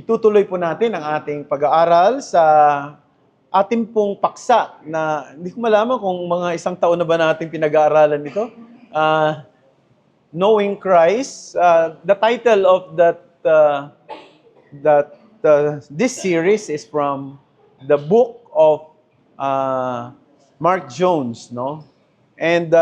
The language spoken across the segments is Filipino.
Itutuloy po natin ang ating pag-aaral sa ating pong paksa na hindi ko malaman kung mga isang taon na ba natin pinag-aaralan ito. Knowing Christ. The title of this series is from the book of Mark Jones, no? And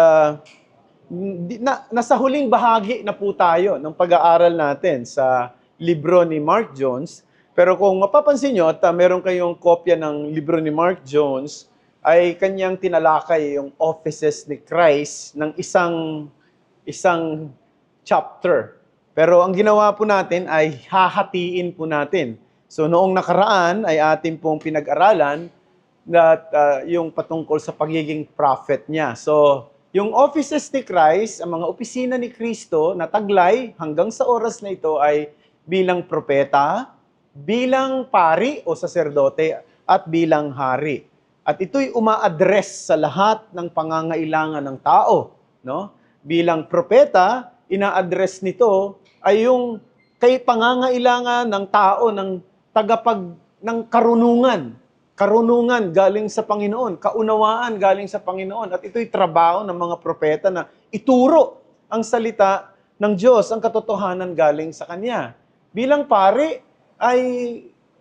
nasa huling bahagi na po tayo ng pag-aaral natin sa libro ni Mark Jones. Pero kung mapapansin nyo at meron kayong kopya ng libro ni Mark Jones, ay kanyang tinalakay yung offices ni Christ ng isang chapter. Pero ang ginawa po natin ay hahatiin po natin. So noong nakaraan ay ating pong pinag-aralan that yung patungkol sa pagiging prophet niya. So yung offices ni Christ, ang mga opisina ni Kristo na taglay hanggang sa oras na ito ay bilang propeta, bilang pari o saserdote, at bilang hari. At ito'y uma-address sa lahat ng pangangailangan ng tao, no? Bilang propeta, ina-address nito ay yung kay pangangailangan ng tao ng ng karunungan. Karunungan galing sa Panginoon, kaunawaan galing sa Panginoon. At ito'y trabaho ng mga propeta na ituro ang salita ng Diyos, ang katotohanan galing sa Kanya. Bilang pari ay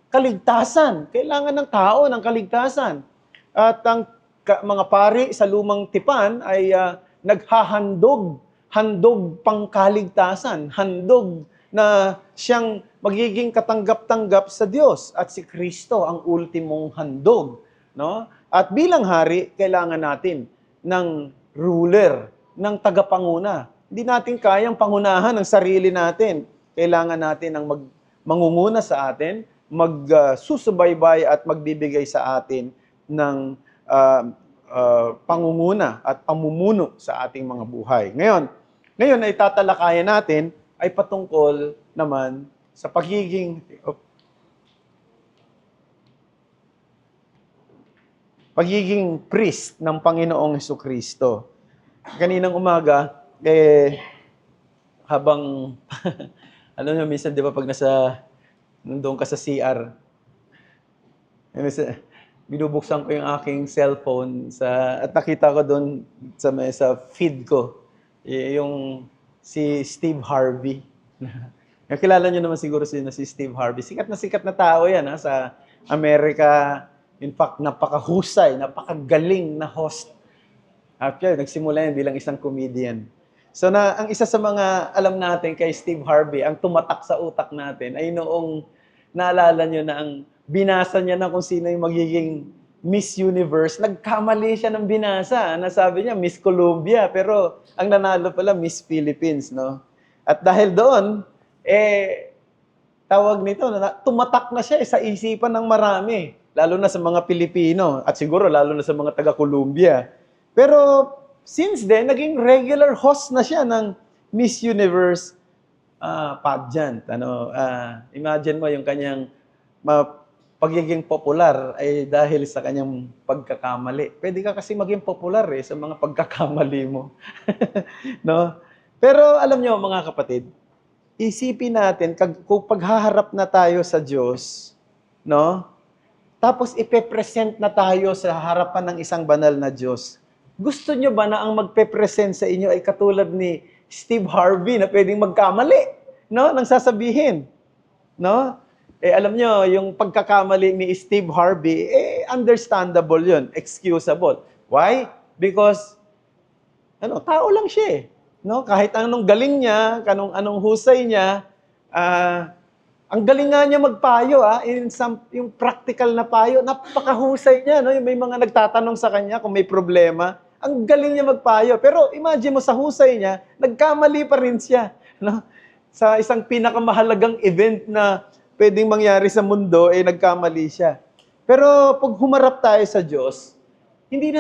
kaligtasan. Kailangan ng tao ng kaligtasan. At ang mga pari sa lumang tipan ay naghahandog, handog pangkaligtasan, handog na siyang magiging katanggap-tanggap sa Diyos at si Kristo ang ultimong handog, no? At bilang hari, kailangan natin ng ruler, ng tagapanguna. Hindi natin kayang pangunahan ang sarili natin. Kailangan natin ng mangunguna sa atin, magsusubaybay at magbibigay sa atin ng pangunguna at pamumuno sa ating mga buhay. Ngayon ay tatalakayan natin ay patungkol naman sa pagiging priest ng Panginoong Hesukristo. Kaninang umaga, habang, alam niyo, minsan di ba pag nandun ka sa CR, binubuksan ko yung aking cellphone at nakita ko doon sa feed ko, yung si Steve Harvey. Nakilala niyo naman siguro si Steve Harvey. Sikat na tao yan sa Amerika. In fact, napakahusay, napakagaling na host. Actually, nagsimula yan bilang isang comedian. So ang isa sa mga alam natin kay Steve Harvey, ang tumatak sa utak natin ay noong naalala niyo na ang binasa niya na kung sino yung magiging Miss Universe, nagkamali siya ng binasa. Nasabi niya Miss Columbia, pero ang nanalo pala Miss Philippines, no? At dahil doon, tawag nito, tumatak na siya sa isipan ng marami, lalo na sa mga Pilipino at siguro lalo na sa mga taga-Columbia. Pero since then, naging regular host na siya ng Miss Universe pageant. Imagine mo yung kanyang pagiging popular ay dahil sa kanyang pagkakamali. Pwede ka kasi maging popular sa mga pagkakamali mo. No? Pero alam nyo mga kapatid, isipin natin kung paghaharap na tayo sa Diyos, no? Tapos ipe-present na tayo sa harapan ng isang banal na Diyos. Gusto nyo ba na ang magpe-present sa inyo ay katulad ni Steve Harvey na pwedeng magkamali, no? Nang sasabihin, no? Alam nyo, yung pagkakamali ni Steve Harvey, understandable yun, excusable. Why? Because, tao lang siya no? Kahit anong galing niya, anong husay niya, ang galing nga niya magpayo, yung practical na payo, napakahusay niya, no? Yung may mga nagtatanong sa kanya kung may problema, ang galing niya magpayo. Pero imagine mo sa husay niya, nagkamali pa rin siya, no? Sa isang pinakamahalagang event na pwedeng mangyari sa mundo, nagkamali siya. Pero pag humarap tayo sa Diyos, hindi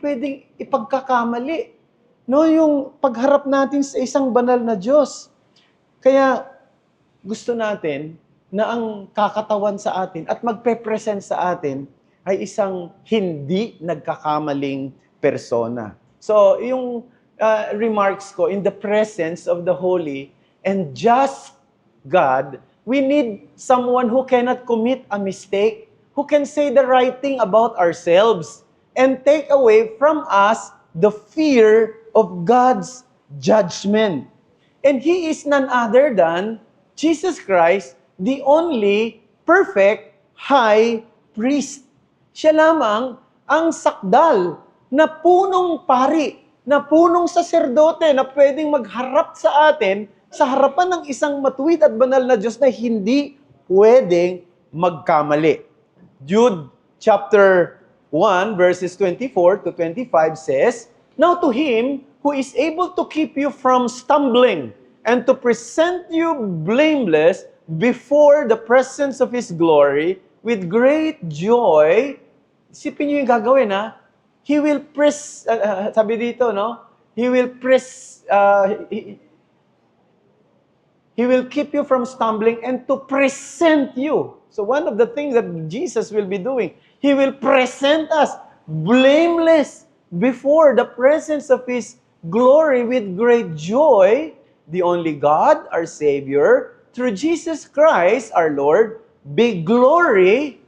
pwedeng ipagkakamali. No, yung pagharap natin sa isang banal na Diyos. Kaya gusto natin na ang kakatawan sa atin at magpe-present sa atin ay isang hindi nagkakamaling persona. So, yung remarks ko, in the presence of the holy and just God, We need someone who cannot commit a mistake, who can say the right thing about ourselves, and take away from us the fear of God's judgment. And He is none other than Jesus Christ, the only perfect high priest. Siya lamang ang sakdal na punong pari, na punong saserdote na pwedeng magharap sa atin sa harapan ng isang matuwid at banal na Diyos na hindi pwedeng magkamali. Jude chapter 1 verses 24 to 25 says, "Now to Him who is able to keep you from stumbling and to present you blameless before the presence of His glory with great joy," isipin niyo yung gagawin, ha? He will sabi dito, no? He will He will keep you from stumbling and to present you. So one of the things that Jesus will be doing, He will present us blameless before the presence of His glory with great joy. The only God, our Savior, through Jesus Christ, our Lord, be glory,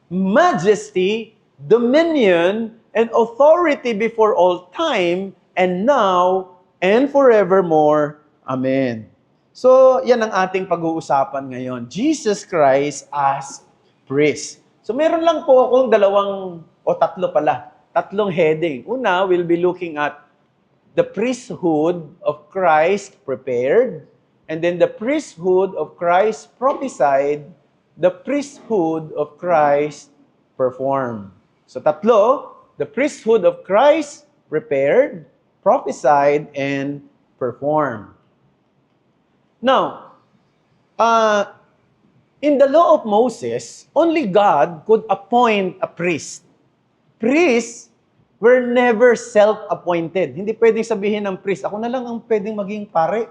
majesty, dominion, and authority before all time, and now, and forevermore. Amen. So, yan ang ating pag-uusapan ngayon. Jesus Christ as priest. So, meron lang po akong tatlong heading. Una, we'll be looking at the priesthood of Christ prepared, and then the priesthood of Christ prophesied, the priesthood of Christ performed. So tatlo, the priesthood of Christ prepared, prophesied, and performed. Now, in the law of Moses, only God could appoint a priest. Priests were never self-appointed. Hindi pwedeng sabihin ng priest, ako na lang ang pwedeng maging pare.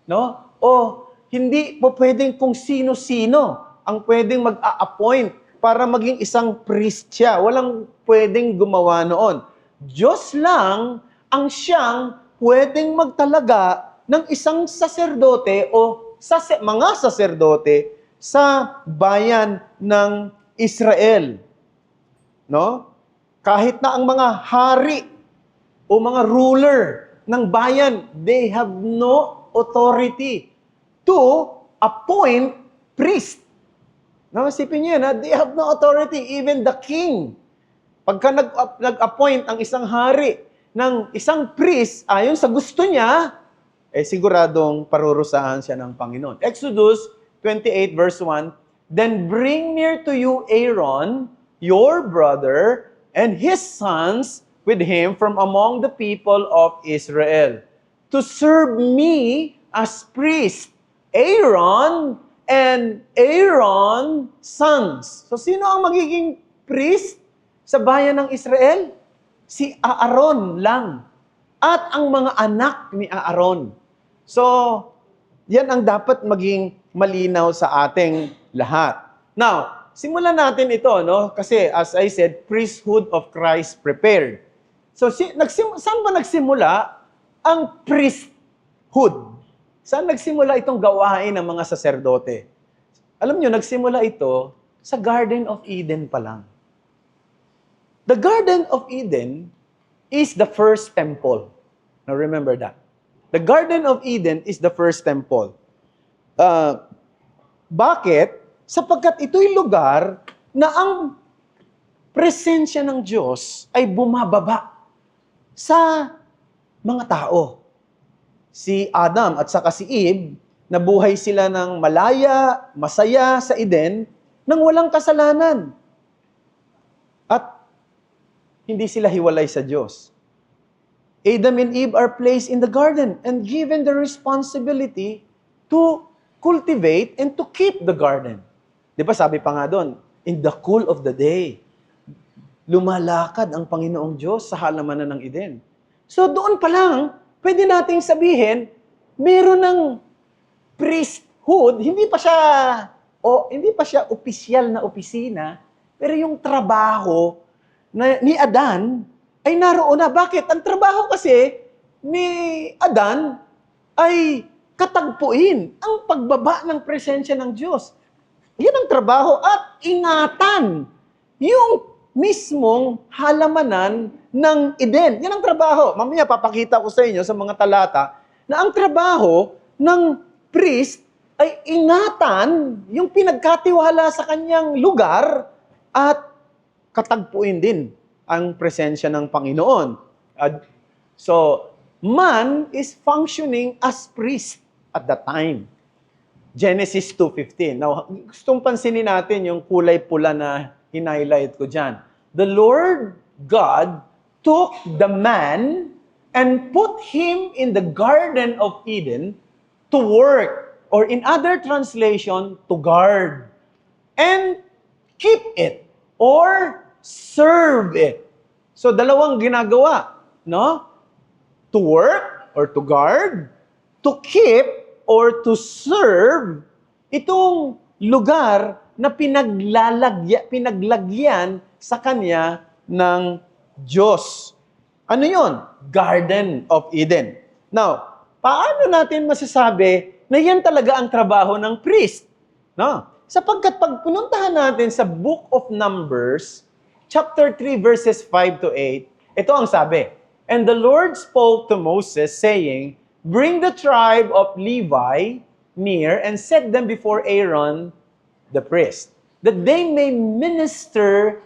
No? O hindi po pwedeng kung sino-sino ang pwedeng mag-a-appoint para maging isang priest siya. Walang pwedeng gumawa noon. Diyos lang ang siyang pwedeng magtalaga ng isang saserdote o mga saserdote sa bayan ng Israel. No? Kahit na ang mga hari o mga ruler ng bayan, they have no authority to appoint priest. No, isipin niyo na, they have no authority, even the king. Pagka nag-appoint ang isang hari ng isang priest, ayon sa gusto niya, siguradong parurusahan siya ng Panginoon. Exodus 28 verse 1, "Then bring near to you Aaron, your brother, and his sons with him from among the people of Israel, to serve me as priest, Aaron and Aaron's sons." So, sino ang magiging priest sa bayan ng Israel? Si Aaron lang. At ang mga anak ni Aaron. So, yan ang dapat maging malinaw sa ating lahat. Now, simulan natin ito, no? Kasi, as I said, priesthood of Christ prepared. So, saan ba nagsimula ang priesthood? Saan nagsimula itong gawain ng mga saserdote? Alam nyo, nagsimula ito sa Garden of Eden pa lang. The Garden of Eden is the first temple. Now remember that. The Garden of Eden is the first temple. Bakit? Sapagkat ito'y lugar na ang presensya ng Diyos ay bumababa sa mga tao. Si Adam at saka si Eve, nabuhay sila ng malaya, masaya sa Eden, nang walang kasalanan. At hindi sila hiwalay sa Diyos. Adam and Eve are placed in the garden and given the responsibility to cultivate and to keep the garden. Di ba sabi pa nga doon, in the cool of the day, lumalakad ang Panginoong Diyos sa halamanan ng Eden. So doon pa lang, pwede nating sabihin, meron ng priesthood, hindi pa siya opisyal na opisina, pero yung trabaho ni Adan ay naroon na. Bakit? Ang trabaho kasi ni Adan ay katagpuin ang pagbaba ng presensya ng Diyos. Yan ang trabaho at ingatan yung mismong halamanan ng Eden. Yan ang trabaho. Mamaya papakita ko sa inyo sa mga talata na ang trabaho ng priest ay ingatan yung pinagkatiwala sa kanyang lugar at katagpuin din ang presensya ng Panginoon. So, man is functioning as priest at that time. Genesis 2:15. Now, gustong pansinin natin yung kulay pula na hinighlight ko dyan. The Lord God took the man and put him in the Garden of Eden to work, or in other translation, to guard, and keep it, or serve it. So, dalawang ginagawa, no? To work, or to guard, to keep, or to serve itong lugar na pinaglagyan sa kanya ng Diyos. Ano yon? Garden of Eden. Now, paano natin masasabi na yan talaga ang trabaho ng priest? No? Sapagkat pag pununtahan natin sa Book of Numbers, chapter 3, verses 5 to 8, ito ang sabi, "And the Lord spoke to Moses, saying, Bring the tribe of Levi near and set them before Aaron the priest, that they may minister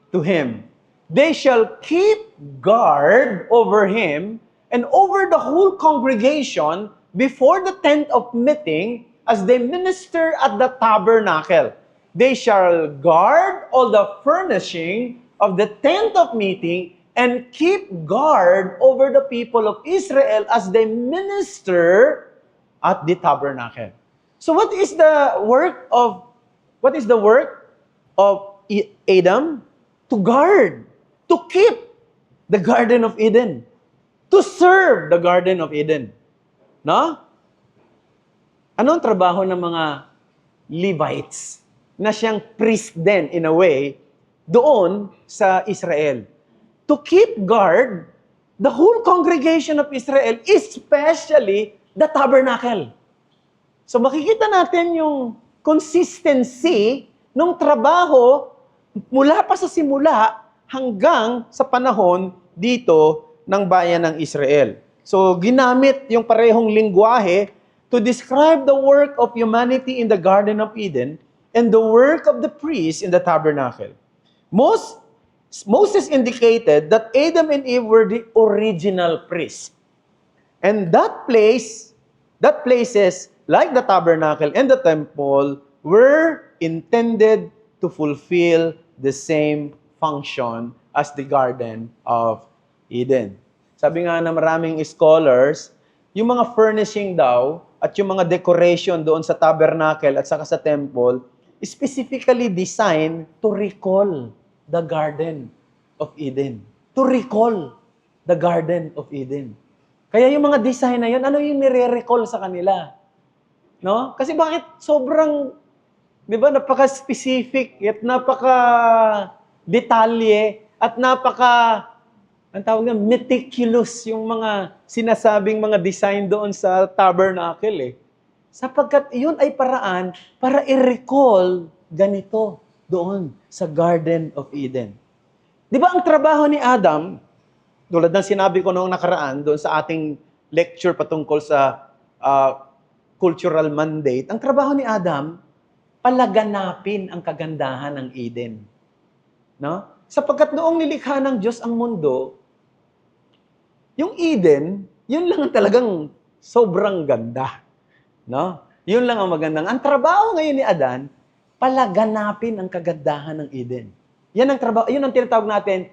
to him. They shall keep guard over him and over the whole congregation before the tent of meeting as they minister at the tabernacle. They shall guard all the furnishing of the tent of meeting and keep guard over the people of Israel as they minister at the tabernacle." So what is the work of Adam? To guard, to keep the Garden of Eden, to serve the Garden of Eden. No? Ano ang trabaho ng mga Levites na siyang priest din in a way doon sa Israel? To keep guard the whole congregation of Israel, especially the tabernacle. So makikita natin yung consistency ng trabaho mula pa sa simula hanggang sa panahon dito ng bayan ng Israel. So ginamit yung parehong lingwahe to describe the work of humanity in the Garden of Eden and the work of the priest in the tabernacle. Moses indicated that Adam and Eve were the original priests. And that places, like the tabernacle and the temple, were intended to fulfill the same function as the Garden of Eden. Sabi nga ng maraming scholars, yung mga furnishing daw at yung mga decoration doon sa tabernacle at saka sa temple, specifically designed to recall the Garden of Eden. To recall the Garden of Eden. Kaya yung mga design na yun, ano yung nire-recall sa kanila? No? Kasi bakit sobrang, di ba, napaka-specific at napaka-detalye at ang tawag na, meticulous yung mga sinasabing mga design doon sa tabernacle eh. Sapagkat yun ay paraan para i-recall ganito doon sa Garden of Eden. Di ba ang trabaho ni Adam, tulad ng sinabi ko noong nakaraan doon sa ating lecture patungkol sa cultural mandate, ang trabaho ni Adam, palaganapin ang kagandahan ng Eden. No? Sapagkat noong nilikha ng Diyos ang mundo, yung Eden, yun lang talagang sobrang ganda. No? Yun lang ang magandang. Ang trabaho ngayon ni Adan, palaganapin ang kagandahan ng Eden. Yan ang trabaho, yun ang tinatawag natin,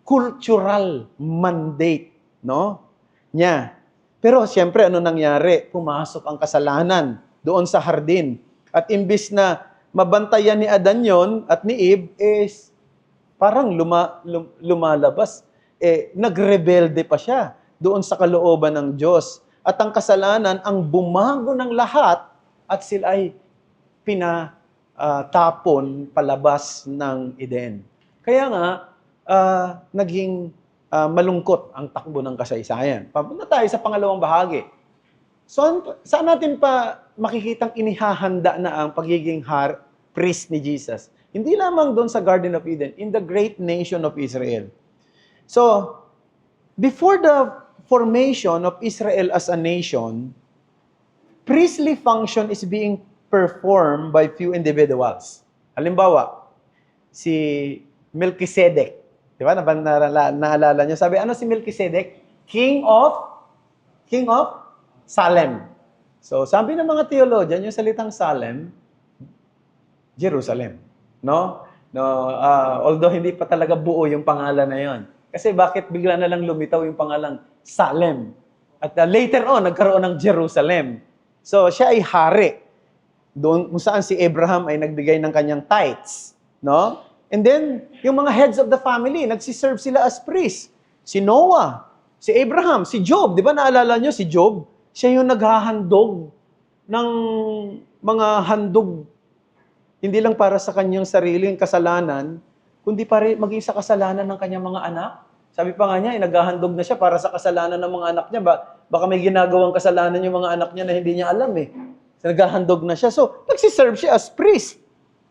cultural mandate, no? Pero siyempre, ano nangyari? Pumasok ang kasalanan doon sa hardin. At imbis na mabantayan ni Adan yon at ni Eve, parang lumalabas. Nagrebelde pa siya doon sa kalooban ng Diyos. At ang kasalanan, ang bumago ng lahat at sila ay tapon palabas ng Eden. Kaya nga, naging malungkot ang takbo ng kasaysayan. Papunta tayo sa pangalawang bahagi. So, saan natin pa makikitang inihahanda na ang pagiging priest ni Jesus. Hindi lamang doon sa Garden of Eden, in the great nation of Israel. So, before the formation of Israel as a nation, priestly function is being performed by few individuals. Halimbawa, si Melchizedek. Di ba? Naalala niyo? Sabi, ano si Melchizedek? King of Salem. So, sabi ng mga theologian, yung salitang Salem, Jerusalem. No? Although hindi pa talaga buo yung pangalan na yon. Kasi bakit bigla na lang lumitaw yung pangalang Salem? At later on, nagkaroon ng Jerusalem. So, siya ay hari. Doon kung saan si Abraham ay nagbigay ng kanyang tithes. No? And then, yung mga heads of the family, nagsiserve sila as priest. Si Noah, si Abraham, si Job. Di ba naalala nyo si Job? Siya yung naghahandog ng mga handog. Hindi lang para sa kanyang sariling kasalanan, kundi para maging sa kasalanan ng kanyang mga anak. Sabi pa nga niya, naghahandog na siya para sa kasalanan ng mga anak niya. Baka may ginagawang kasalanan yung mga anak niya na hindi niya alam eh. So, naghahandog na siya. So, nagsiserve siya as priest.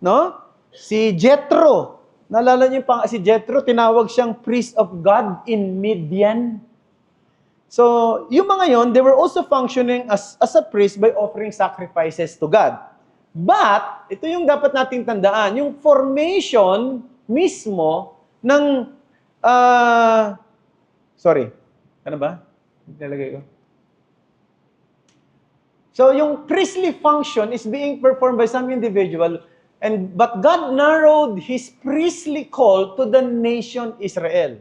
No? Si Jethro. Naalala niyo si Jethro, tinawag siyang priest of God in Midian. So, yung mga yon, they were also functioning as a priest by offering sacrifices to God. But, ito yung dapat nating tandaan, yung formation mismo ng, ano ba? Nalagay ko. So, yung priestly function is being performed by some individual, but God narrowed His priestly call to the nation Israel.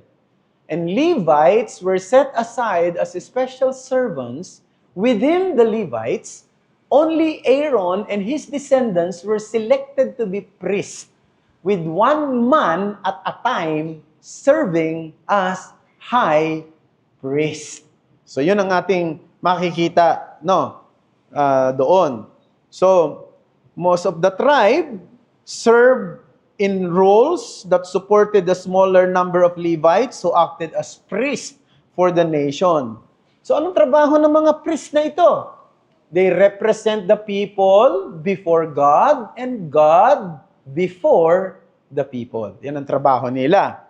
And Levites were set aside as special servants. Within the Levites, only Aaron and his descendants were selected to be priests, with one man at a time serving as high priest. So yun ang ating makikita, doon. So, most of the tribe served in roles that supported the smaller number of Levites who acted as priests for the nation. So, anong trabaho ng mga priests na ito? They represent the people before God and God before the people. Yan ang trabaho nila.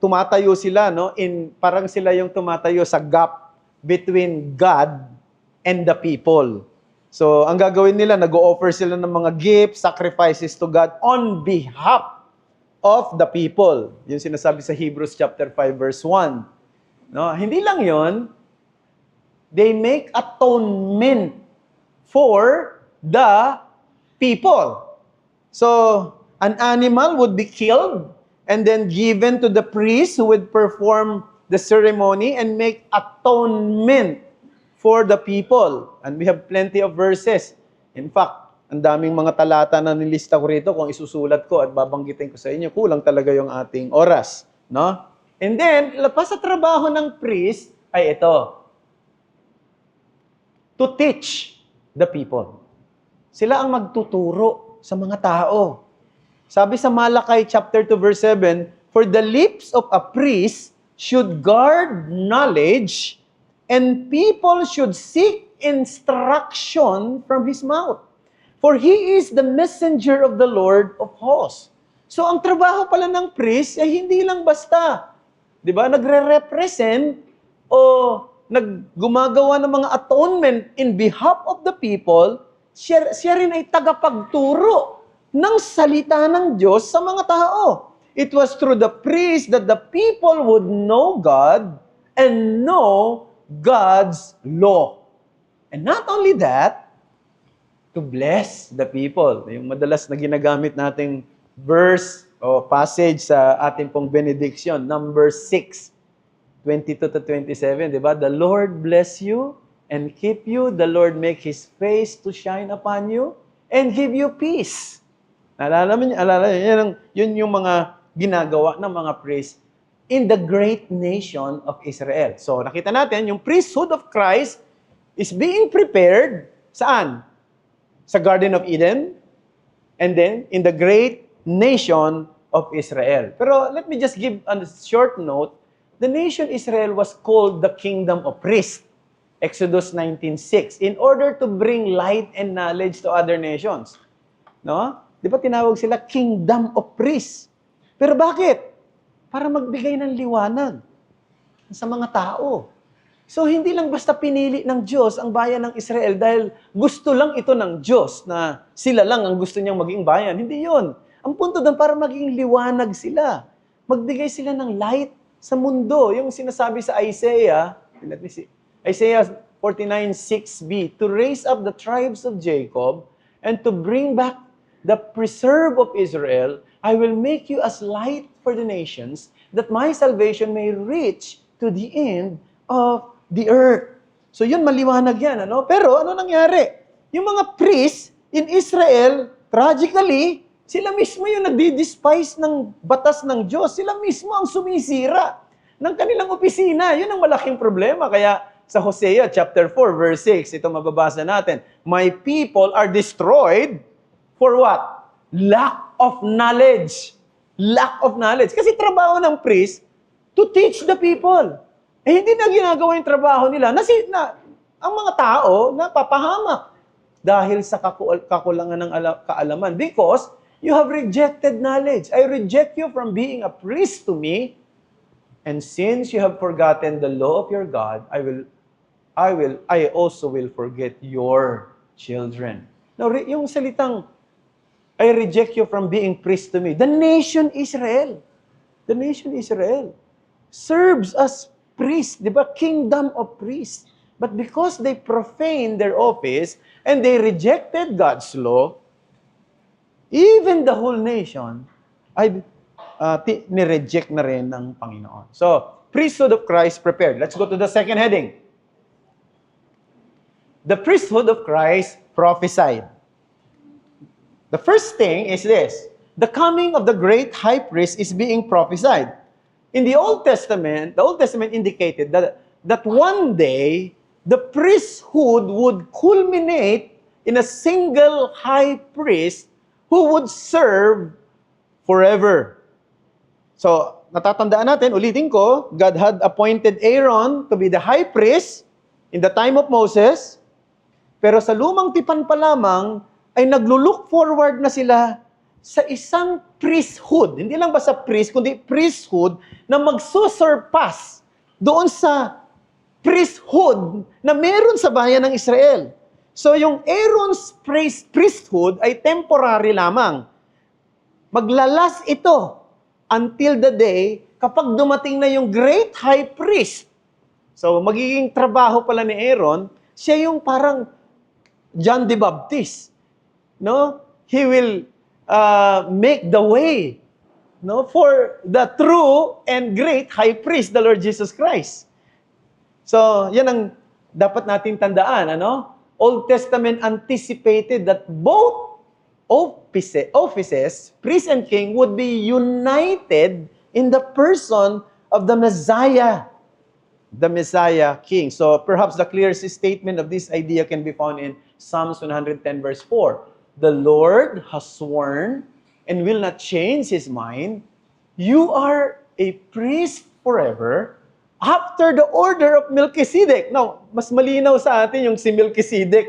Tumatayo sila, parang sila yung tumatayo sa gap between God and the people. So, ang gagawin nila, nag-o-offer sila ng mga gifts, sacrifices to God on behalf of the people. Yung sinasabi sa Hebrews chapter 5 verse 1. No, hindi lang 'yon. They make atonement for the people. So, an animal would be killed and then given to the priest who would perform the ceremony and make atonement for the people. And we have plenty of verses. In fact, ang daming mga talata na nilista ko rito, kung isusulat ko at babanggitin ko sa inyo, kulang talaga yung ating oras. No? And then, lapas sa trabaho ng priest, ay ito. To teach the people. Sila ang magtuturo sa mga tao. Sabi sa Malakay chapter 2 verse 7, for the lips of a priest should guard knowledge, and people should seek instruction from his mouth. For he is the messenger of the Lord of hosts. So, ang trabaho pala ng priest ay hindi lang basta, di ba, nagre-represent o gumagawa ng mga atonement in behalf of the people, siya rin ay tagapagturo ng salita ng Diyos sa mga tao. It was through the priest that the people would know God and know God's law. And not only that, to bless the people. Yung madalas na ginagamit nating verse o passage sa ating pong benediction, number 6, 22 to 27, di ba? The Lord bless you and keep you. The Lord make His face to shine upon you and give you peace. Alala niyo, yun yung mga ginagawa ng mga priests in the great nation of Israel. So, nakita natin, yung priesthood of Christ is being prepared, saan? Sa Garden of Eden, and then in the great nation of Israel. Pero let me just give a short note. The nation Israel was called the kingdom of priests, Exodus 19:6, in order to bring light and knowledge to other nations. No? Di ba tinawag sila kingdom of priests? Pero bakit? Para magbigay ng liwanag sa mga tao. So, hindi lang basta pinili ng Diyos ang bayan ng Israel dahil gusto lang ito ng Diyos na sila lang ang gusto niyang maging bayan. Hindi yon. Ang punto doon para maging liwanag sila. Magbigay sila ng light sa mundo. Yung sinasabi sa Isaiah, let me see, Isaiah 49:6b, to raise up the tribes of Jacob and to bring back the preserve of Israel, I will make you as light for the nations, that my salvation may reach to the end of the earth. So yun, maliwanag yan. Ano? Pero ano nangyari? Yung mga priests in Israel, tragically, sila mismo yung nagdi-despise ng batas ng Diyos. Sila mismo ang sumisira ng kanilang opisina. Yun ang malaking problema. Kaya sa Hosea chapter 4, verse 6, ito mababasa natin, my people are destroyed for what? Lack of knowledge. Lack of knowledge. Kasi trabaho ng priest to teach the people. Eh, hindi na ginagawa yung trabaho nila. Ang mga tao napapahamak dahil sa kakulangan ng kaalaman. Because you have rejected knowledge. I reject you from being a priest to me. And since you have forgotten the law of your God, I also will forget your children. Now, yung salitang, I reject you from being priest to me. The nation Israel serves as priests, di ba? Kingdom of priests. But because they profaned their office and they rejected God's law, even the whole nation ay nireject na rin ng Panginoon. So, priesthood of Christ prepared. Let's go to the second heading. The priesthood of Christ prophesied. The first thing is this. The coming of the great high priest is being prophesied. In the Old Testament indicated that one day, the priesthood would culminate in a single high priest who would serve forever. So, natatandaan natin, ulitin ko, God had appointed Aaron to be the high priest in the time of Moses, pero sa lumang tipan pa lamang, ay naglulook forward na sila sa isang priesthood. Hindi lang ba sa priest, kundi priesthood na magsusurpass doon sa priesthood na meron sa bayan ng Israel. So yung Aaron's priesthood ay temporary lamang. Maglalas ito until the day kapag dumating na yung great high priest. So magiging trabaho pala ni Aaron, siya yung parang John the Baptist. No? He will make the way, no, for the true and great high priest, the Lord Jesus Christ. So, yan ang dapat nating tandaan, ano? Old Testament anticipated that both offices, priest and king, would be united in the person of the Messiah King. So, perhaps the clearest statement of this idea can be found in Psalms 110 verse 4. The Lord has sworn and will not change His mind. You are a priest forever after the order of Melchizedek. Now, mas malinaw sa atin yung si Melchizedek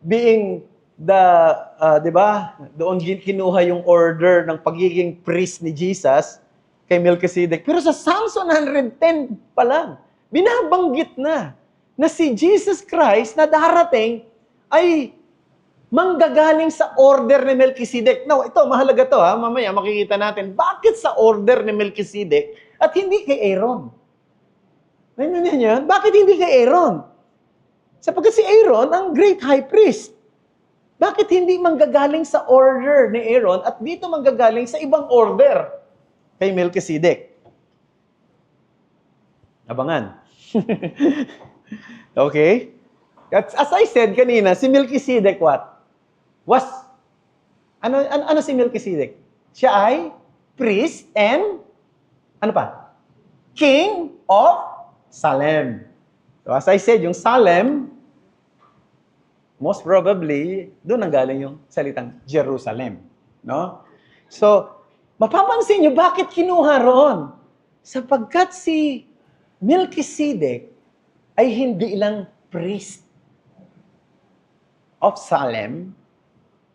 being di ba, doon kinuha yung order ng pagiging priest ni Jesus kay Melchizedek. Pero sa Psalms 110 pa lang, binabanggit na si Jesus Christ na darating ay manggagaling sa order ni Melchizedek. Now, ito, mahalaga to ha. Mamaya makikita natin, bakit sa order ni Melchizedek at hindi kay Aaron? Naintindihan niyo? Bakit hindi kay Aaron? Sapagkat si Aaron ang great high priest. Bakit hindi manggagaling sa order ni Aaron at dito manggagaling sa ibang order kay Melchizedek? Abangan. Okay? As I said kanina, si Melchizedek what? Ano si Melchizedek? Siya ay priest and ano pa? King of Salem. So as I said, yung Salem, most probably, doon ang galing yung salitang Jerusalem. No? So, mapapansin nyo, bakit kinuha roon? Sapagkat si Melchizedek ay hindi lang priest of Salem,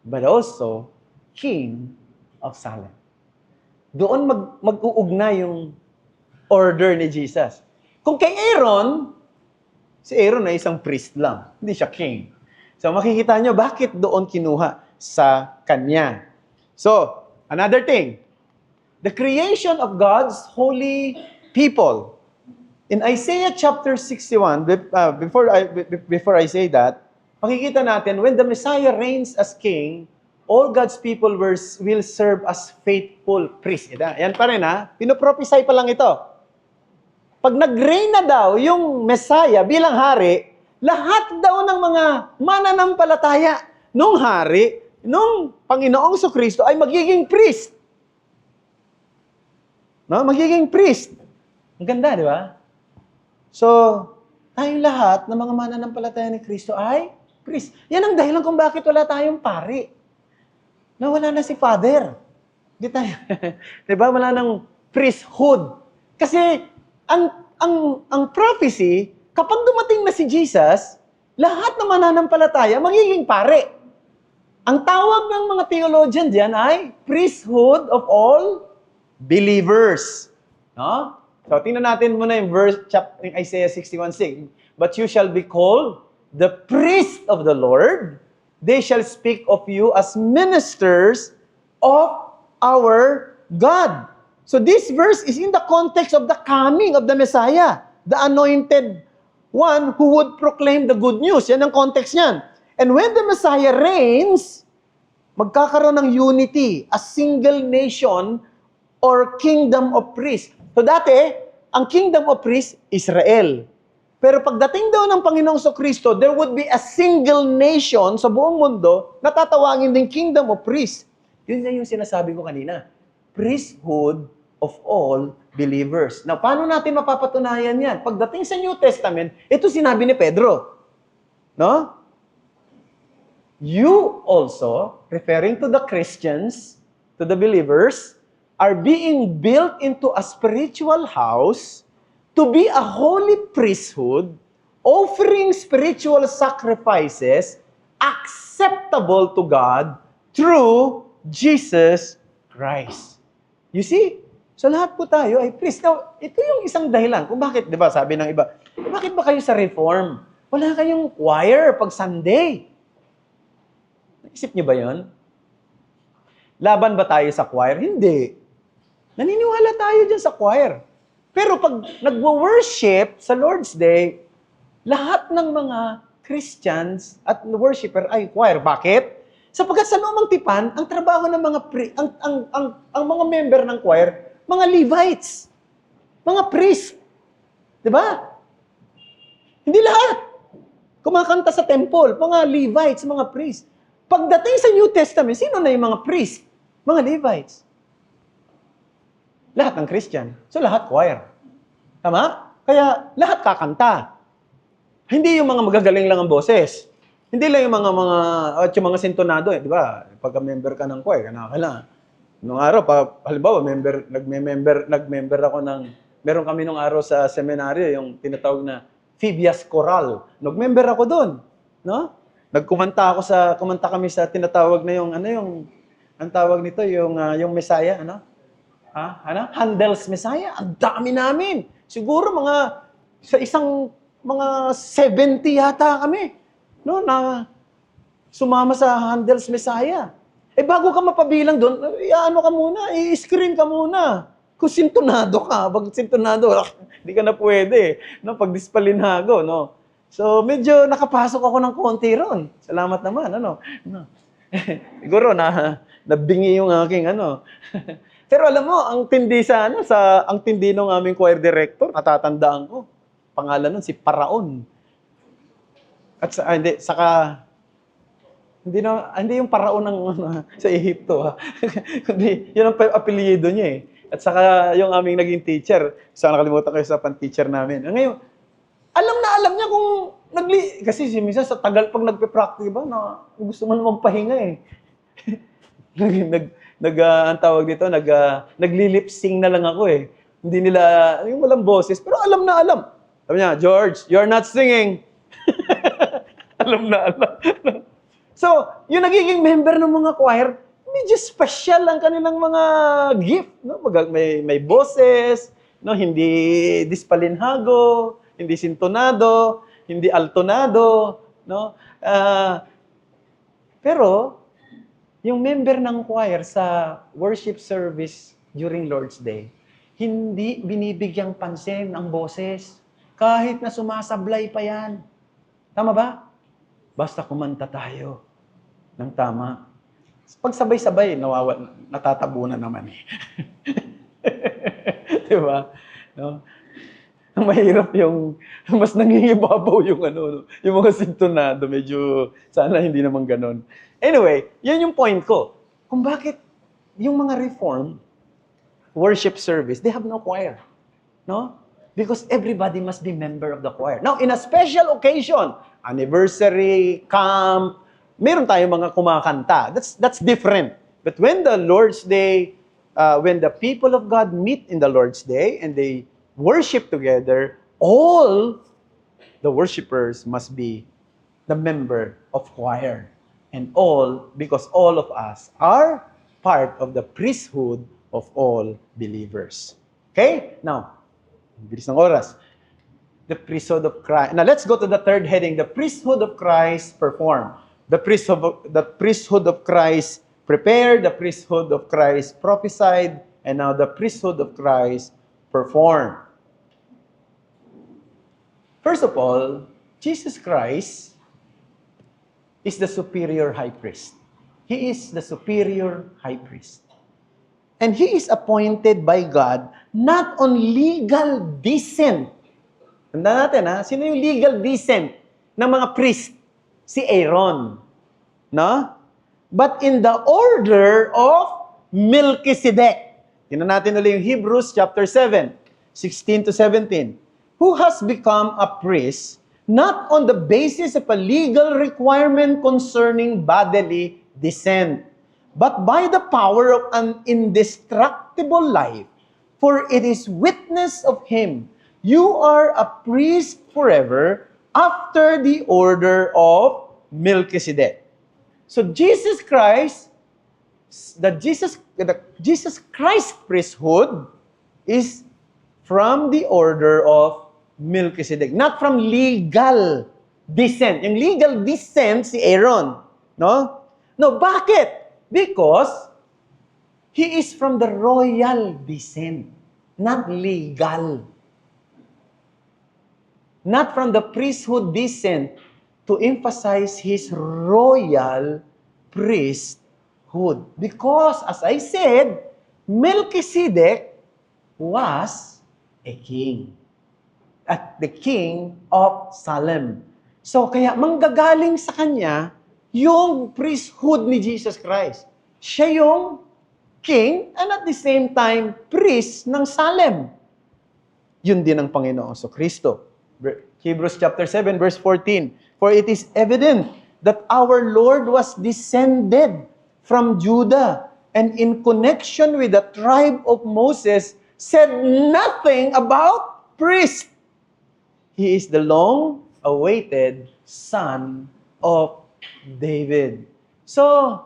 but also king of Salem. Doon mag-uugna yung order ni Jesus. Kung kay Aaron, si Aaron ay isang priest lang. Hindi siya king. So makikita nyo, bakit doon kinuha sa kanya? So, another thing. The creation of God's holy people. In Isaiah chapter 61, before I say that, makikita natin, when the Messiah reigns as king, all God's people will serve as faithful priests. Yan pa rin pinoprophesy pa lang ito. Pag nag-reign na daw yung Messiah bilang hari, lahat daw ng mga mananampalataya nung hari, nung Panginoong Kristo ay magiging priest. No? Magiging priest. Ang ganda, di ba? So, tayong lahat ng mga mananampalataya ni Kristo ay priest. Yan ang dahilan kung bakit wala tayong pari. No, wala na si Father. Di tayo. Di ba? Wala nang priesthood. Kasi, ang prophecy, kapag dumating na si Jesus, lahat ng mananampalataya magiging pare. Ang tawag ng mga theologian diyan ay priesthood of all believers. No? So, tingnan natin muna yung verse, in Isaiah 61:6. But you shall be called the priest of the Lord. They shall speak of you as ministers of our God. So this verse is in the context of the coming of the Messiah, the anointed one who would proclaim the good news. Yan ang context niyan. And when the Messiah reigns, magkakaroon ng unity, a single nation or kingdom of priests. So dati, ang kingdom of priests, Israel. Pero pagdating daw ng Panginoong Kristo, there would be a single nation sa buong mundo na tatawagin din kingdom of priests. Yun na yung sinasabi ko kanina. Priesthood of all believers. Now, paano natin mapapatunayan yan? Pagdating sa New Testament, ito sinabi ni Pedro. No? You also, referring to the Christians, to the believers, are being built into a spiritual house to be a holy priesthood, offering spiritual sacrifices acceptable to God through Jesus Christ. You see? So lahat po tayo ay priest. Now, ito yung isang dahilan kung bakit, di ba, sabi ng iba, bakit ba kayo sa Reform? Wala kayong choir pag Sunday. Naisip niyo ba yun? Laban ba tayo sa choir? Hindi. Naniniwala tayo dyan sa choir. Pero pag nagwo-worship sa Lord's Day, lahat ng mga Christians at worshiper ay choir. Bakit? Sapagkat sa lumang tipan, ang trabaho ng mga ang mga member ng choir, mga Levites, mga priest. 'Di ba? Hindi lahat. Kumakanta sa temple, mga Levites, mga priest. Pagdating sa New Testament, sino na yung mga priest? Mga Levites. Lahat ng Christian. So lahat choir. Tama? Kaya lahat kakanta. Hindi yung mga magagaling lang ang boses. Hindi lang yung yung mga sintonado, di ba? Pagka member ka ng choir, kailangan. Nung araw, halimbawa, nag-member ako meron kami nung araw sa seminaryo, yung tinatawag na Phibias Choral. Nag-member ako doon, no? Kumanta kami sa tinatawag na ang tawag nito, yung Messiah, ano? Handel's Messiah. Ang dami namin. Siguro sa mga 70 yata kami. No, na sumama sa Handel's Messiah. Bago ka mapabilang doon, ka muna, i-screen ka muna. Kung sintonado ka, pag sintonado, hindi ka na pwede. No, pag dispalinhago, no. So, medyo nakapasok ako ng konti ron. Salamat naman, ano. No. Siguro nabingi yung aking Pero alam mo, ang tindi ang tindi ng aming choir director, natatandaan ko. Pangalan nun si Paraon. At hindi yung Paraon ng sa Ehipto. Kundi yun ang apelyido niya eh. At saka yung aming naging teacher, nakalimutan ko sa pan-teacher namin. Ngayon, alam niya kung kasi minsan sa tagal pag nagpe-practice ba na gusto mo naman pahinga eh. Ang tawag dito, nagli-lip-sing na lang ako eh. Hindi nila, yung walang boses, pero alam na alam. Sabi niya, George, you're not singing. Alam na alam. So, yung nagiging member ng mga choir, medyo special ang kanilang mga gift. No? May boses, no? Hindi dispalinhago, hindi sintonado, hindi altonado. No? Pero, yung member ng choir sa worship service during Lord's Day, hindi binibigyang pansin ang boses. Kahit na sumasablay pa yan. Tama ba? Basta kumanta tayo ng tama. Pag sabay-sabay, natatabunan naman eh. Diba? No? Ang mahirap yung, mas nangingibabaw yung yung mga sintonado. Medyo, sana hindi naman ganun. Anyway, yun yung point ko. Kung bakit yung mga Reformed worship service, they have no choir. No? Because everybody must be member of the choir. Now, in a special occasion, anniversary, camp, meron tayong mga kumakanta. That's different. But when the Lord's Day, when the people of God meet in the Lord's Day and they worship together, all the worshipers must be the member of choir. And all, because all of us are part of the priesthood of all believers. Okay? Now, bilis ng oras. The priesthood of Christ. Now, let's go to the third heading. The priesthood of Christ perform. The priesthood of Christ prepared. The priesthood of Christ prophesied. And now the priesthood of Christ perform. First of all, Jesus Christ is the superior high priest. He is the superior high priest. And he is appointed by God not on legal descent. Tandaan natin ha, sino yung legal descent ng mga priest? Si Aaron. No? But in the order of Melchizedek. Tingnan natin ulit yung Hebrews chapter 7, 16 to 17. Who has become a priest not on the basis of a legal requirement concerning bodily descent, but by the power of an indestructible life. For it is witness of him, you are a priest forever after the order of Melchizedek. So Jesus Christ, the Jesus Christ priesthood is from the order of Melchizedek, not from legal descent. Yung legal descent si Aaron, no? No, bakit? Because he is from the royal descent, not legal. Not from the priesthood descent to emphasize his royal priesthood. Because, as I said, Melchizedek was a king. At the king of Salem. So, kaya manggagaling sa kanya yung priesthood ni Jesus Christ. Siya yung king and at the same time, priest ng Salem. Yun din ang Panginoong Kristo. Hebrews chapter 7, verse 14. For it is evident that our Lord was descended from Judah, and in connection with the tribe of Moses, said nothing about priest. He is the long-awaited son of David. So,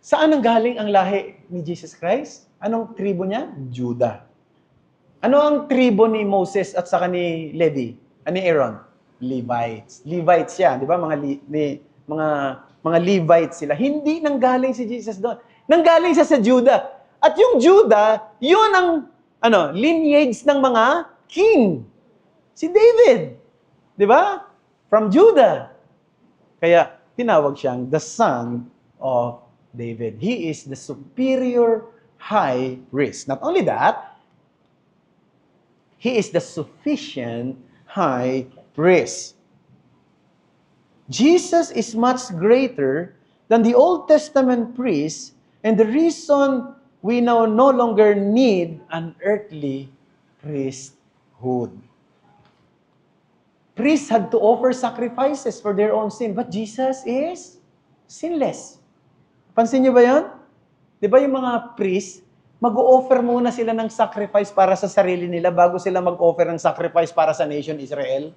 saan ang galing ang lahi ni Jesus Christ? Anong tribo niya? Judah. Ano ang tribo ni Moses at saka ni Levi? Ni Aaron? Levites. Levites siya, di ba? Mga Levites sila. Hindi nanggaling si Jesus doon. Nanggaling siya sa Judah. At yung Judah, yun ang lineage ng mga king. Si David. Di ba? From Judah. Kaya tinawag siyang the son of David. He is the superior high priest. Not only that, he is the sufficient high priest. Jesus is much greater than the Old Testament priest, and the reason we now no longer need an earthly priesthood. Priests had to offer sacrifices for their own sin, but Jesus is sinless. Pansin niyo ba yun? Di ba yung mga priests, mag-o-offer muna sila ng sacrifice para sa sarili nila bago sila mag-offer ng sacrifice para sa nation Israel?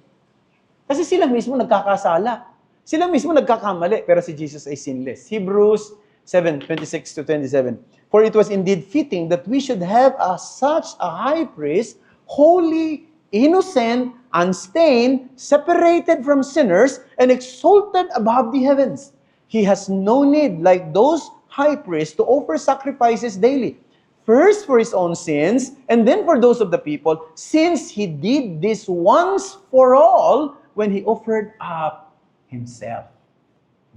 Kasi sila mismo nagkakasala. Sila mismo nagkakamali, pero si Jesus ay sinless. Hebrews 7:26 to 27. For it was indeed fitting that we should have such a high priest, holy, innocent, unstained, separated from sinners, and exalted above the heavens. He has no need, like those high priests, to offer sacrifices daily, first for his own sins, and then for those of the people, since he did this once for all when he offered up himself.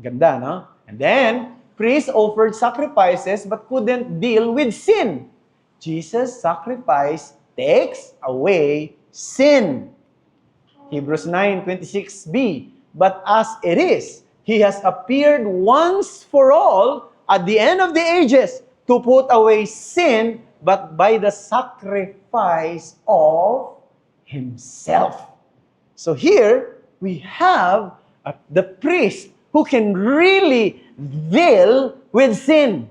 Ganda, no? And then, priests offered sacrifices but couldn't deal with sin. Jesus' sacrifice takes away sin. Hebrews 9:26b. But as it is, he has appeared once for all at the end of the ages to put away sin, but by the sacrifice of himself. So here, we have the priest who can really deal with sin.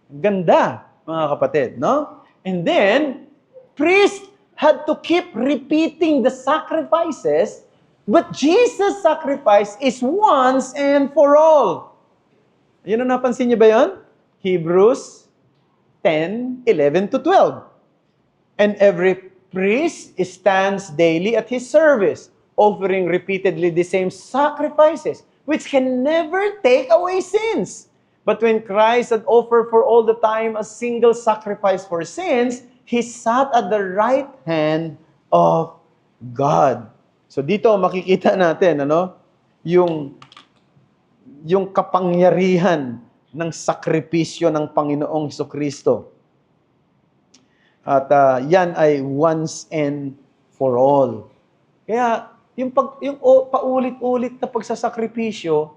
Ganda, mga kapatid, no? And then, priest had to keep repeating the sacrifices, but Jesus' sacrifice is once and for all. Yun ang napansin niyo ba yun? Hebrews 10:11 to 12. And every priest stands daily at his service, offering repeatedly the same sacrifices, which can never take away sins. But when Christ had offered for all the time a single sacrifice for sins, he sat at the right hand of God. So dito makikita natin, yung kapangyarihan ng sakripisyo ng Panginoong Hesukristo. At yan ay once and for all. Kaya yung paulit-ulit na pagsasakripisyo,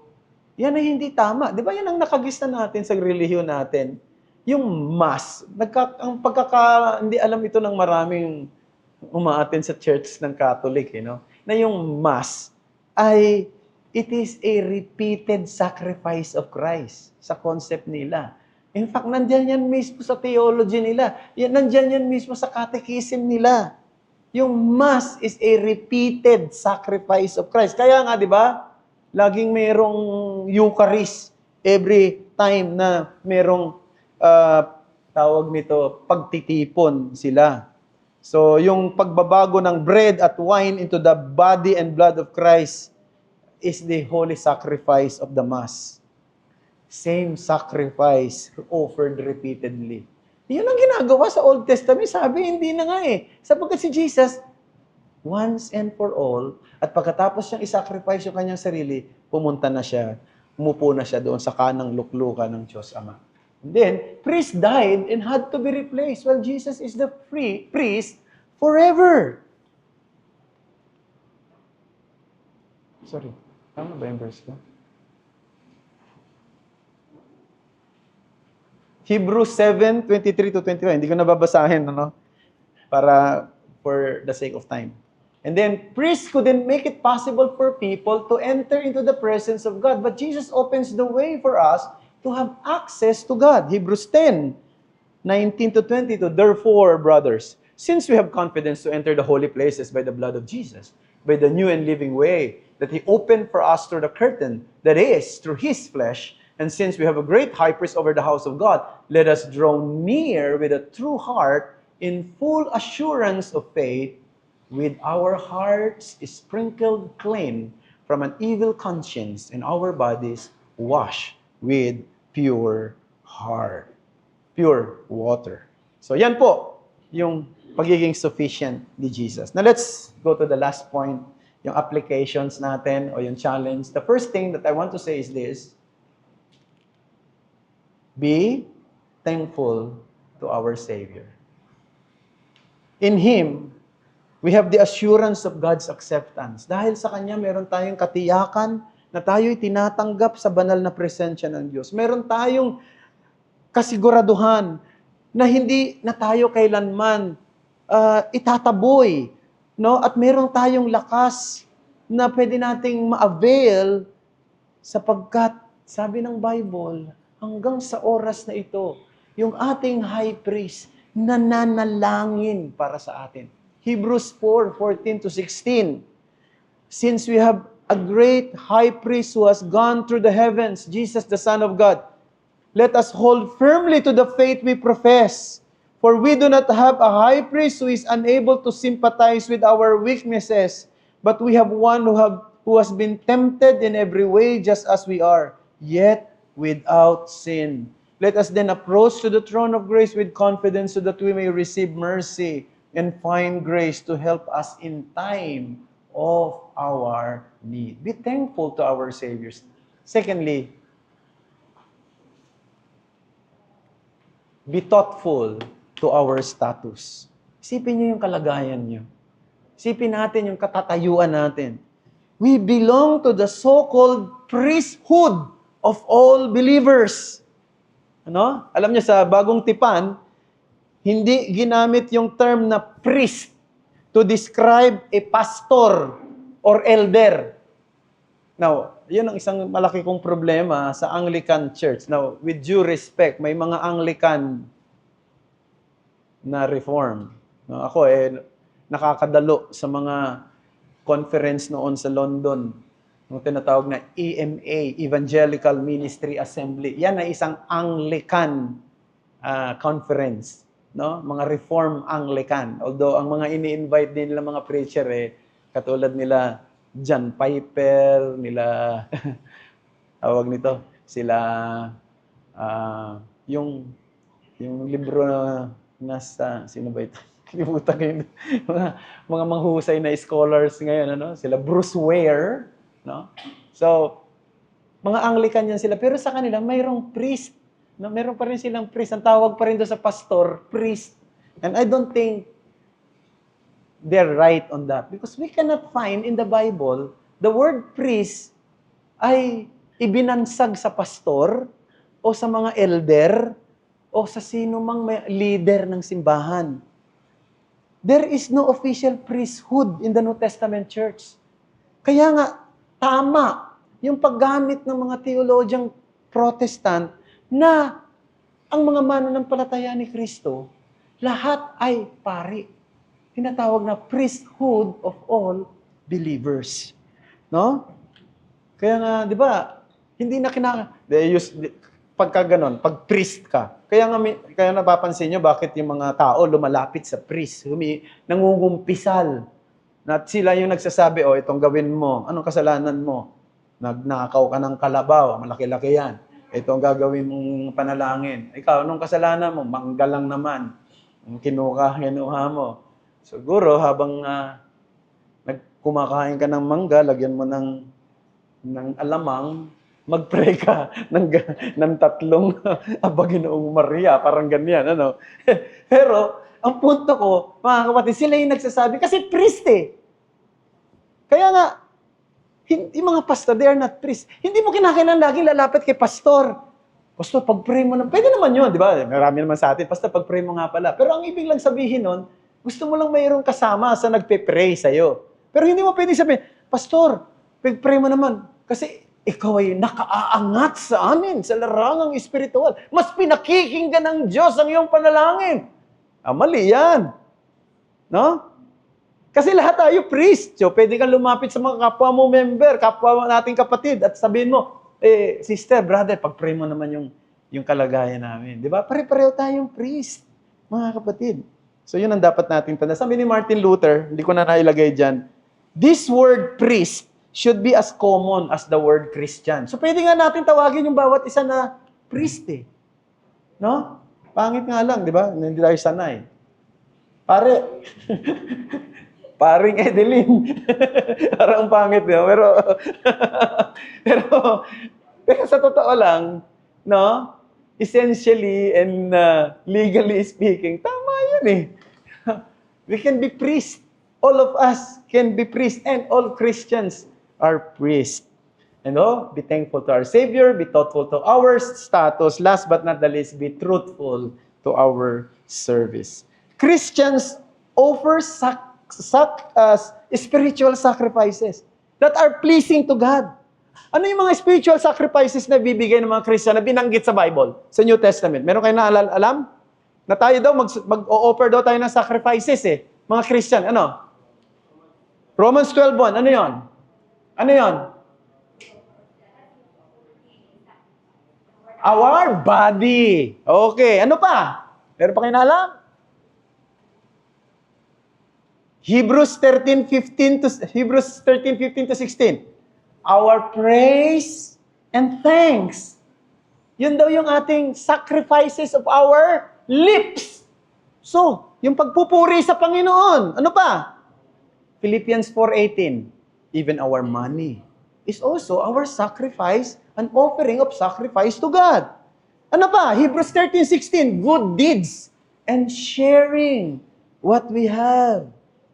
yan ay hindi tama. Di ba yan ang nakagista natin sa relihiyon natin? Yung mass. Hindi alam ito ng maraming umaattend sa church ng Catholic, na yung mass ay it is a repeated sacrifice of Christ sa concept nila. In fact, nandyan yan mismo sa theology nila. Nandyan yan mismo sa catechism nila. Yung Mass is a repeated sacrifice of Christ. Kaya nga, di ba, laging mayroong Eucharist every time na mayroong tawag nito, pagtitipon sila. So, yung pagbabago ng bread at wine into the body and blood of Christ is the holy sacrifice of the Mass. Same sacrifice offered repeatedly. Yun ang ginagawa sa Old Testament. Sabi, hindi na nga eh. Sapagkat si Jesus, once and for all, at pagkatapos siyang isacrifice yung kanyang sarili, umupo na siya doon sa kanang luklukan ng Diyos Ama. And then, priest died and had to be replaced. Well, Jesus is the priest forever. Sorry, tama ba yung verse ko? Hebrews 7:23 to 21. Hindi ko nababasahin, para for the sake of time. And then, priests couldn't make it possible for people to enter into the presence of God. But Jesus opens the way for us to have access to God. Hebrews 10:19 to 22. Therefore, brothers, since we have confidence to enter the holy places by the blood of Jesus, by the new and living way that He opened for us through the curtain, that is, through His flesh, and since we have a great high priest over the house of God, let us draw near with a true heart in full assurance of faith, with our hearts sprinkled clean from an evil conscience and our bodies washed with pure water. So yan po yung pagiging sufficient ni Jesus. Now let's go to the last point, yung applications natin o yung challenge. The first thing that I want to say is this: be thankful to our Savior. In Him, we have the assurance of God's acceptance. Dahil sa Kanya, meron tayong katiyakan na tayo'y tinatanggap sa banal na presensya ng Diyos. Meron tayong kasiguraduhan na hindi na tayo kailanman itataboy. At meron tayong lakas na pwede nating ma-avail sapagkat, sabi ng Bible, hanggang sa oras na ito, yung ating high priest nananalangin para sa atin. Hebrews 4:14 to 16. Since we have a great high priest who has gone through the heavens, Jesus, the Son of God. Let us hold firmly to the faith we profess. For we do not have a high priest who is unable to sympathize with our weaknesses, but we have one who has been tempted in every way just as we are, yet without sin. Let us then approach to the throne of grace with confidence so that we may receive mercy and find grace to help us in time of our need. Be thankful to our Savior. Secondly, be thoughtful to our status. Isipin niyo yung kalagayan niyo. Isipin natin yung katatayuan natin. We belong to the so-called priesthood of all believers. Ano? Alam niyo sa Bagong Tipan, hindi ginamit yung term na priest to describe a pastor or elder. Now, yun ang isang malaki kong problema sa Anglican Church. Now, with due respect, may mga Anglican na reform. No, ako nakakadalo sa mga conference noon sa London. Yung tinatawag na EMA, Evangelical Ministry Assembly. Yan ay isang Anglican conference. No? Mga Reform Anglican. Although ang mga ini-invite din nila mga preacher katulad nila John Piper, nila tawag nito, sila yung libro na nasa, sino ba ito? Kalimutan ko yun. mga manghusay na scholars ngayon, ano? Sila Bruce Ware, no? So, mga Anglican yan sila. Pero sa kanila, mayroong priest. No? Mayroon pa rin silang priest. Ang tawag pa rin doon sa pastor, priest. And I don't think they're right on that. Because we cannot find in the Bible, the word priest ay ibinansag sa pastor o sa mga elder o sa sino mang leader ng simbahan. There is no official priesthood in the New Testament church. Kaya nga, tama yung paggamit ng mga teologyang Protestant na ang mga mananampalataya ni Kristo, lahat ay pari. Tinatawag na priesthood of all believers. No? Kaya nga, di ba, hindi na pagka ganon, pag priest ka, kaya napapansin nyo bakit yung mga tao lumalapit sa priest, nangungumpisal. At sila yung nagsasabi, itong gawin mo, anong kasalanan mo? Nagnakaw ka ng kalabaw, malaki-laki yan. Ito ang gagawin mong panalangin. Ikaw, anong kasalanan mo? Mangga lang naman. Kinuha mo. Siguro, habang kumakain ka ng mangga, lagyan mo ng alamang, mag-pray ka ng tatlong Aba Ginoong Maria, parang ganyan, ano? Pero, ang punto ko, mga kapatid, sila yung nagsasabi, kasi priest Kaya nga, yung mga pastor, they are not priest. Hindi mo kinakailangan laging lalapit kay pastor. Pastor, pag-pray mo na, pwede naman yun, di ba? Marami naman sa atin, pastor, pag-pray mo nga pala. Pero ang ibig lang sabihin nun, gusto mo lang mayroong kasama sa nagpe-pray sa'yo. Pero hindi mo pwede sabihin, pastor, pag-pray mo naman. Kasi ikaw ay nakaaangat sa amin, sa larangang espiritual. Mas pinakikinggan ng Diyos ang iyong panalangin. Mali yan. No? Kasi lahat tayo priest. So, pwede kang lumapit sa mga kapwa mo member, kapwa nating kapatid, at sabihin mo, sister, brother, pag-pray mo naman yung kalagayan namin. Di ba? Pare-pareho tayong priest, mga kapatid. So, yun ang dapat natin tanda. Sabi ni Martin Luther, hindi ko na nailagay dyan, this word priest should be as common as the word Christian. So, pwede nga natin tawagin yung bawat isa na priest No? Pangit nga lang, di ba? Hindi tayo sanay. Paring Edeline. Parang pangit, no? Pero sa totoo lang, no? Essentially and legally speaking, tama yun We can be priest. All of us can be priests and all Christians are priests. And be thankful to our Savior, be thoughtful to our status, last but not the least, be truthful to our service. Christians offer spiritual sacrifices that are pleasing to God. Ano yung mga spiritual sacrifices na bibigay ng mga Christian na binanggit sa Bible, sa New Testament? Meron kayo na alam? Na tayo daw, mag-o-offer daw tayo ng sacrifices Mga Christian, ano? Romans 12:1, ano yon? Ano yon? Our body. Okay, ano pa? Meron pa kayo na alam? Hebrews 13:15 to 16. Our praise and thanks. Yun daw yung ating sacrifices of our lips. So, yung pagpupuri sa Panginoon. Ano pa? Philippians 4:18. Even our money is also our sacrifice, an offering of sacrifice to God. Ano pa? Hebrews 13:16. Good deeds and sharing what we have.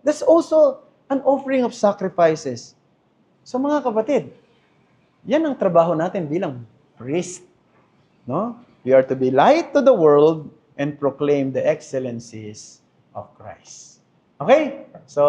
That's also an offering of sacrifices. So mga kapatid, yan ang trabaho natin bilang priest. No? We are to be light to the world and proclaim the excellencies of Christ. Okay? So